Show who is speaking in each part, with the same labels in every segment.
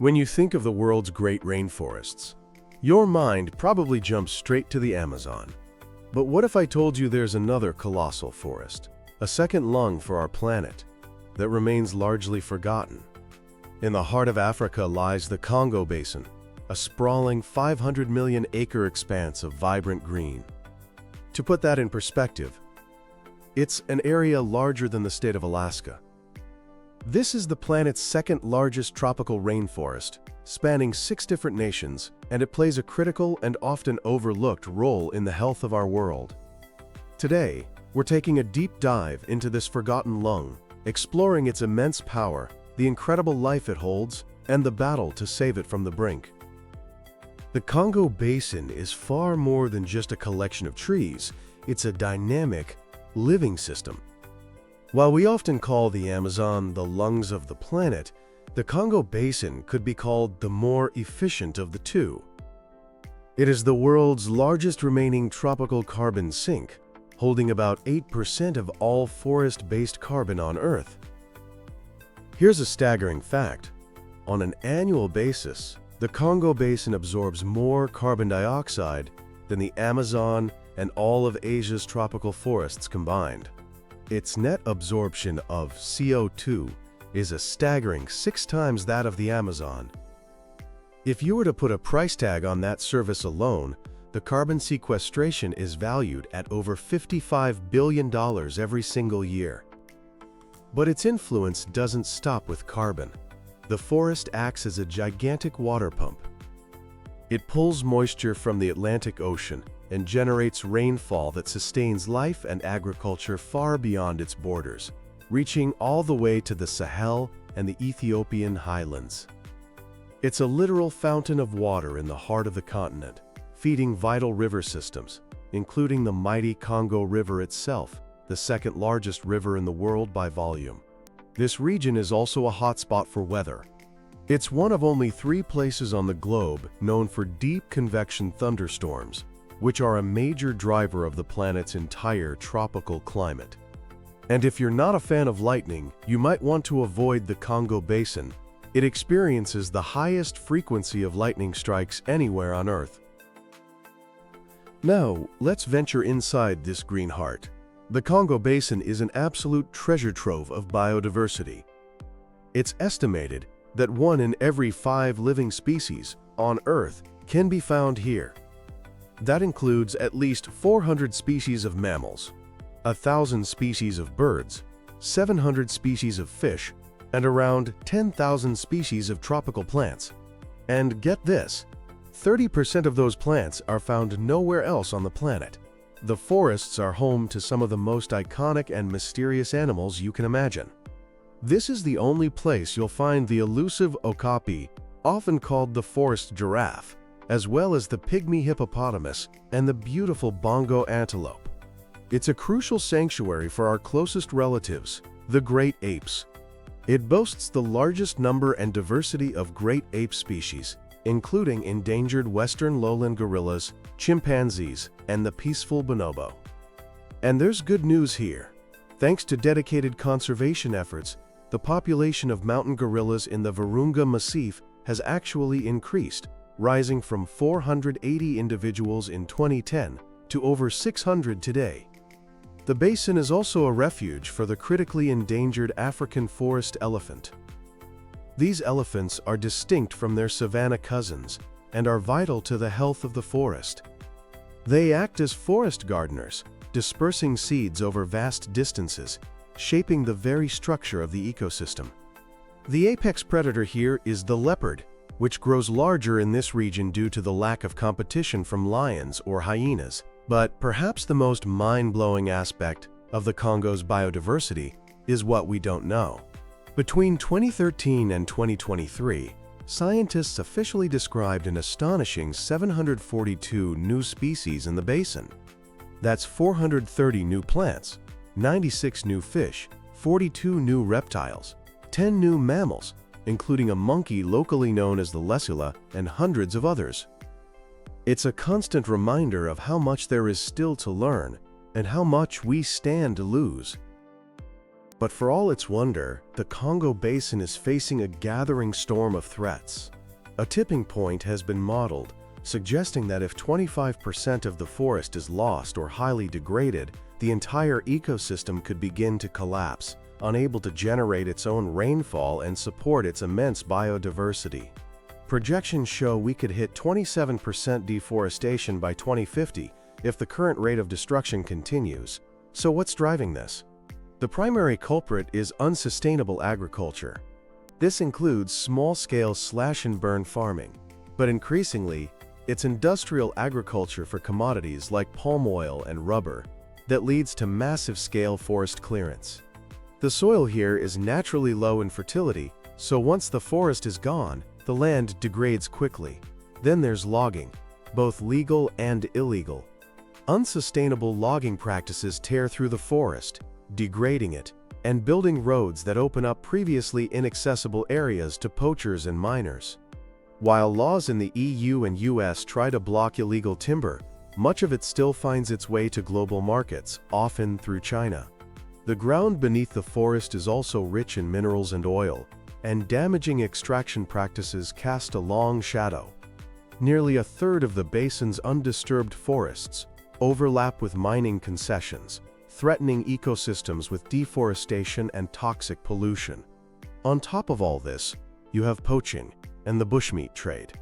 Speaker 1: When you think of the world's great rainforests, your mind probably jumps straight to the Amazon. But what if I told you there's another colossal forest, a second lung for our planet, that remains largely forgotten? In the heart of Africa lies the Congo Basin, a sprawling 500 million acre expanse of vibrant green. To put that in perspective, it's an area larger than the state of Alaska. This is the planet's second largest tropical rainforest, spanning 6 different nations, and it plays a critical and often overlooked role in the health of our world. Today, we're taking a deep dive into this forgotten lung, exploring its immense power, the incredible life it holds, and the battle to save it from the brink. The Congo Basin is far more than just a collection of trees. It's a dynamic, living system. While we often call the Amazon the lungs of the planet, the Congo Basin could be called the more efficient of the two. It is the world's largest remaining tropical carbon sink, holding about 8% of all forest-based carbon on Earth. Here's a staggering fact. On an annual basis, the Congo Basin absorbs more carbon dioxide than the Amazon and all of Asia's tropical forests combined. Its net absorption of CO2 is a staggering 6 times that of the Amazon. If you were to put a price tag on that service alone, the carbon sequestration is valued at over $55 billion every single year. But its influence doesn't stop with carbon. The forest acts as a gigantic water pump. It pulls moisture from the Atlantic Ocean and generates rainfall that sustains life and agriculture far beyond its borders, reaching all the way to the Sahel and the Ethiopian highlands. It's a literal fountain of water in the heart of the continent, feeding vital river systems, including the mighty Congo River itself, the second largest river in the world by volume. This region is also a hotspot for weather. It's one of only 3 places on the globe known for deep convection thunderstorms, which are a major driver of the planet's entire tropical climate. And if you're not a fan of lightning, you might want to avoid the Congo Basin. It experiences the highest frequency of lightning strikes anywhere on Earth. Now, let's venture inside this green heart. The Congo Basin is an absolute treasure trove of biodiversity. It's estimated that 1 in every 5 living species on Earth can be found here. That includes at least 400 species of mammals, 1,000 species of birds, 700 species of fish, and around 10,000 species of tropical plants. And get this, 30% of those plants are found nowhere else on the planet. The forests are home to some of the most iconic and mysterious animals you can imagine. This is the only place you'll find the elusive okapi, often called the forest giraffe, as well as the pygmy hippopotamus and the beautiful bongo antelope. It's a crucial sanctuary for our closest relatives, the great apes. It boasts the largest number and diversity of great ape species, including endangered western lowland gorillas, chimpanzees, and the peaceful bonobo. And there's good news here. Thanks to dedicated conservation efforts, the population of mountain gorillas in the Virunga Massif has actually increased, rising from 480 individuals in 2010 to over 600 today. The basin is also a refuge for the critically endangered African forest elephant. These elephants are distinct from their savanna cousins and are vital to the health of the forest. They act as forest gardeners, dispersing seeds over vast distances, shaping the very structure of the ecosystem. The apex predator here is the leopard, which grows larger in this region due to the lack of competition from lions or hyenas. But perhaps the most mind-blowing aspect of the Congo's biodiversity is what we don't know. Between 2013 and 2023, scientists officially described an astonishing 742 new species in the basin. That's 430 new plants, 96 new fish, 42 new reptiles, 10 new mammals, including a monkey locally known as the lesula, and hundreds of others. It's a constant reminder of how much there is still to learn and how much we stand to lose. But for all its wonder, the Congo Basin is facing a gathering storm of threats. A tipping point has been modeled, suggesting that if 25% of the forest is lost or highly degraded, the entire ecosystem could begin to collapse, unable to generate its own rainfall and support its immense biodiversity. Projections show we could hit 27% deforestation by 2050 if the current rate of destruction continues. So what's driving this? The primary culprit is unsustainable agriculture. This includes small-scale slash-and-burn farming, but increasingly, it's industrial agriculture for commodities like palm oil and rubber that leads to massive-scale forest clearance. The soil here is naturally low in fertility, so once the forest is gone, the land degrades quickly. Then there's logging, both legal and illegal. Unsustainable logging practices tear through the forest, degrading it, and building roads that open up previously inaccessible areas to poachers and miners. While laws in the EU and US try to block illegal timber, much of it still finds its way to global markets, often through China. The ground beneath the forest is also rich in minerals and oil, and damaging extraction practices cast a long shadow. Nearly a third of the basin's undisturbed forests overlap with mining concessions, threatening ecosystems with deforestation and toxic pollution. On top of all this, you have poaching and the bushmeat trade.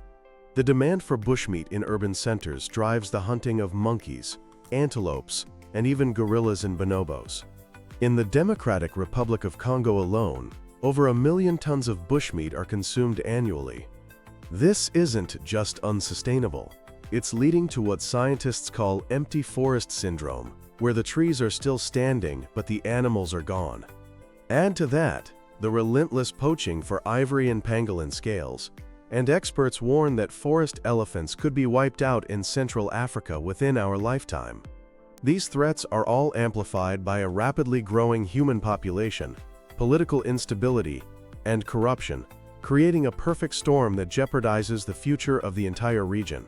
Speaker 1: The demand for bushmeat in urban centers drives the hunting of monkeys, antelopes, and even gorillas and bonobos. In the Democratic Republic of Congo alone, over 1 million tons of bushmeat are consumed annually. This isn't just unsustainable. It's leading to what scientists call empty forest syndrome, where the trees are still standing but the animals are gone. Add to that the relentless poaching for ivory and pangolin scales, and experts warn that forest elephants could be wiped out in Central Africa within our lifetime. These threats are all amplified by a rapidly growing human population, political instability, and corruption, creating a perfect storm that jeopardizes the future of the entire region.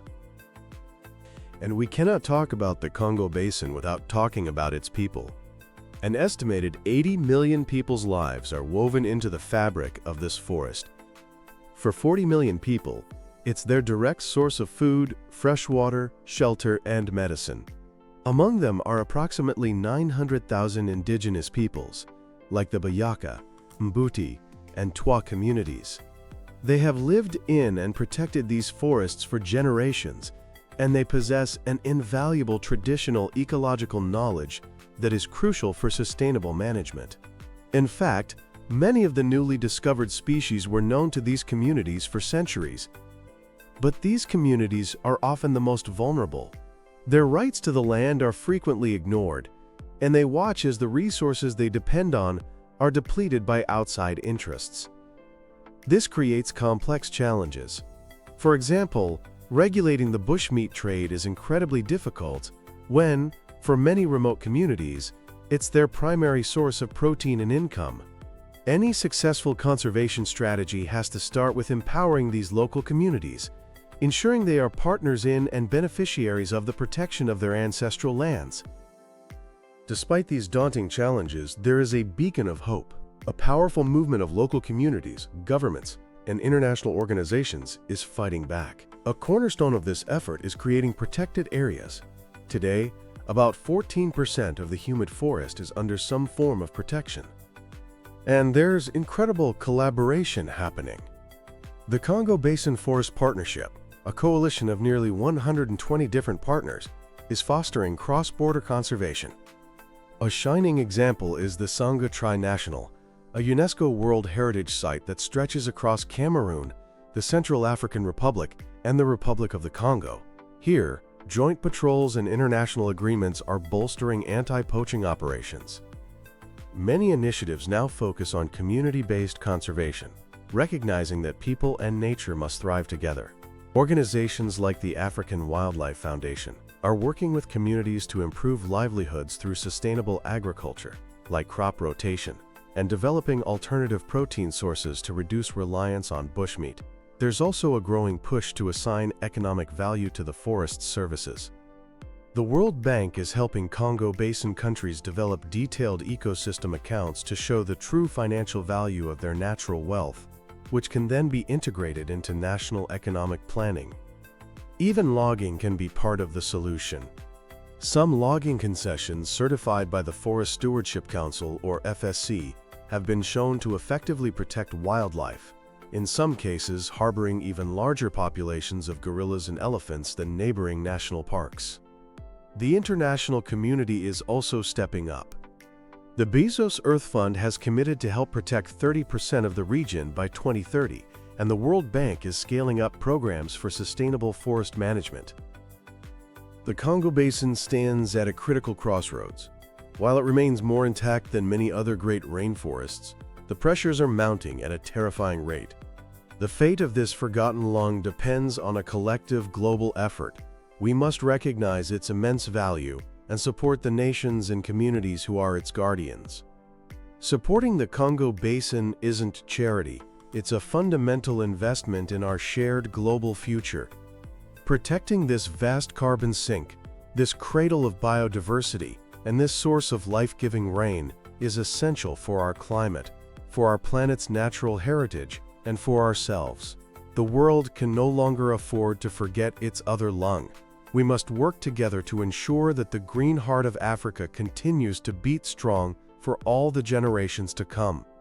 Speaker 1: And we cannot talk about the Congo Basin without talking about its people. An estimated 80 million people's lives are woven into the fabric of this forest. For 40 million people, it's their direct source of food, fresh water, shelter, and medicine. Among them are approximately 900,000 indigenous peoples, like the Bayaka, Mbuti, and Twa communities. They have lived in and protected these forests for generations, and they possess an invaluable traditional ecological knowledge that is crucial for sustainable management. In fact, many of the newly discovered species were known to these communities for centuries. But these communities are often the most vulnerable. Their rights to the land are frequently ignored, and they watch as the resources they depend on are depleted by outside interests. This creates complex challenges. For example, regulating the bushmeat trade is incredibly difficult when, for many remote communities, it's their primary source of protein and income. Any successful conservation strategy has to start with empowering these local communities, ensuring they are partners in and beneficiaries of the protection of their ancestral lands. Despite these daunting challenges, there is a beacon of hope. A powerful movement of local communities, governments, and international organizations is fighting back. A cornerstone of this effort is creating protected areas. Today, about 14% of the humid forest is under some form of protection. And there's incredible collaboration happening. The Congo Basin Forest Partnership, a coalition of nearly 120 different partners, is fostering cross-border conservation. A shining example is the Sangha Tri-National, a UNESCO World Heritage Site that stretches across Cameroon, the Central African Republic, and the Republic of the Congo. Here, joint patrols and international agreements are bolstering anti-poaching operations. Many initiatives now focus on community-based conservation, recognizing that people and nature must thrive together. Organizations like the African Wildlife Foundation are working with communities to improve livelihoods through sustainable agriculture, like crop rotation, and developing alternative protein sources to reduce reliance on bushmeat. There's also a growing push to assign economic value to the forest's services. The World Bank is helping Congo Basin countries develop detailed ecosystem accounts to show the true financial value of their natural wealth, which can then be integrated into national economic planning. Even logging can be part of the solution. Some logging concessions certified by the Forest Stewardship Council, or FSC, have been shown to effectively protect wildlife, in some cases harboring even larger populations of gorillas and elephants than neighboring national parks. The international community is also stepping up. The Bezos Earth Fund has committed to help protect 30% of the region by 2030, and the World Bank is scaling up programs for sustainable forest management. The Congo Basin stands at a critical crossroads. While it remains more intact than many other great rainforests, the pressures are mounting at a terrifying rate. The fate of this forgotten lung depends on a collective global effort. We must recognize its immense value and support the nations and communities who are its guardians. Supporting the Congo Basin isn't charity, it's a fundamental investment in our shared global future. Protecting this vast carbon sink, this cradle of biodiversity, and this source of life-giving rain is essential for our climate, for our planet's natural heritage, and for ourselves. The world can no longer afford to forget its other lung. We must work together to ensure that the green heart of Africa continues to beat strong for all the generations to come.